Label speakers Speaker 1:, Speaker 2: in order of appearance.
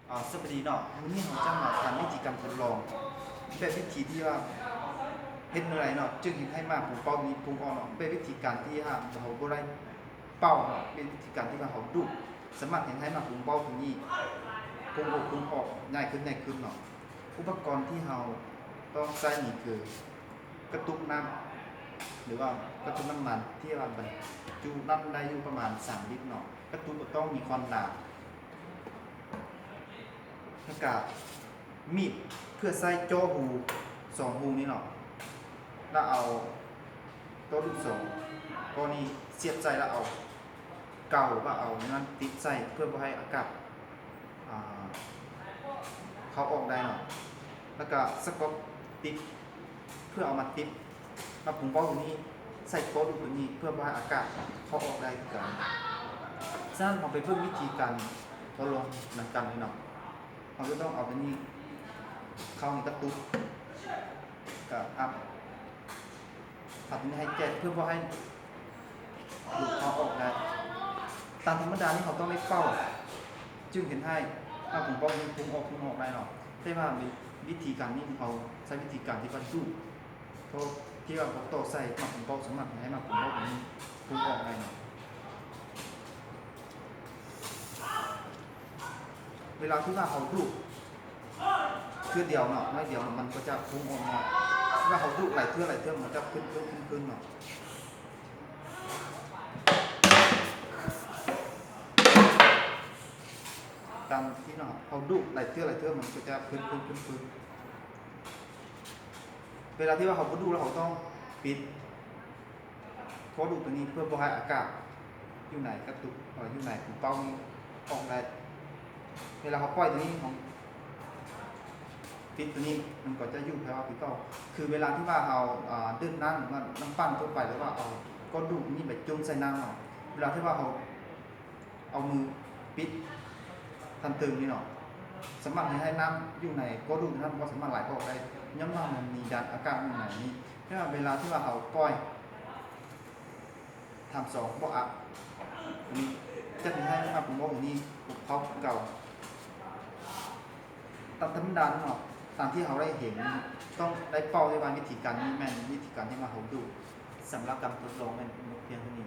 Speaker 1: สวัสดีเนาะวันนี้เราจะมาทำวิธีการทดลองแบบวิธีที่ว่าเฮ็ดอะไรเนาะจึงเห็นให้มาผมเป้านี้ผมออกเนาะเป็นวิธีการที่เราบ่ได้เป้าเนาะเป็นวิธีการที่ว่าเราดูสามารถเห็นให้มาผมเป้าตรงนี้ผมออกผมออกง่ายขึ้นเนาะอุปกรณ์ที่เราต้องใช้นี่คือกระตุกน้ำหรือว่ากระตุกน้ำมันที่ว่าบรรจุน้ำได้อยู่ประมาณ3 ลิตรเนาะกระตุกก็ต้องมีความหนาแล้วก็มีดเพื่อใส่โจ้หู2 หูนี่เนาะแล้วเอาตัวลูกศรตัวนี้เสียบใจแล้วเอาเก่าว่าเอานั้นติดใส่เพื่อบ่ให้อากาศเขาออกได้เนาะแล้วก็สก๊อตติดเพื่อเอามาติดมาปุ่มเป้าตัวนี้ใส่โต๊ะตัวนี้เพื่อบ่ให้อากาศเขาออกได้กันฉะนั้นเราไปเพิ่มวิธีการทดลองเหมือนกันเลยเนาะเราจะต้องเอาตัวนี้เข้าในกระตุกกับอัพตัดนี้ให้แก้เพื่อว่าให้ดูดเขาออกได้ตามธรรมดานี่เขาต้องไม่เป้าจึงเห็นให้ถ้าผมเป้านี้พุ่งออกได้เนาะแต่ว่าวิธีการนี้เขาใช้วิธีการที่ว่าดูดเขาที่ว่าเขาต่อใส่มาผมเป้าสมัครให้มาผมเป้านี้พุ่งออกได้เนาะเวลาที่ว่าเขาดูดคือเดียวเนาะไม่เดียวมันก็จะพุ่งออกมาถ้าเขาดูดหลายเทื่อมันจะขึ้นเนาะตามที่เนาะเขาดูดหลายเทื่อมันก็จะขึ้นเวลาที่ว่าเขาดูแล้วเขาต้องปิดเพราะดูดตัวนี้เพื่อบ่ให้อากาศอยู่ไหนกระตุกอยู่ไหนถึงเป้านี้ออกได้เวลาเขาปล่อยตัวนี้ของปิดตัวนี้มันก็จะยุ่งแค่ว่าปิดก็คือเวลาที่ว่าเราดื่มน้ำหรือว่าน้ำปั้นทั่วไปหรือว่าเอาก้อนดูดนี่แบบจุ่มใส่น้ำเนาะเวลาที่ว่าเราเอามือปิดทันตึงนี่เนาะสามารถให้น้ำอยู่ในก้อนดูดนั้นก็สามารถไหลออกได้ย้ำว่ามันมีดันอากาศอยู่ไหนนี่ถ้าเวลาที่ว่าเราปล่อยทำ2บ่อัพนี่จะให้น้ำผมบอกอย่างนี้เขาเก่าตามธรรมดาเนาะตามที่เราได้เห็นต้องได้เป้าได้ว่าวิธีการนี้แม่นวิธีการที่มาเขาดูสำหรับการทดลองเป็นเพียงเท่านี้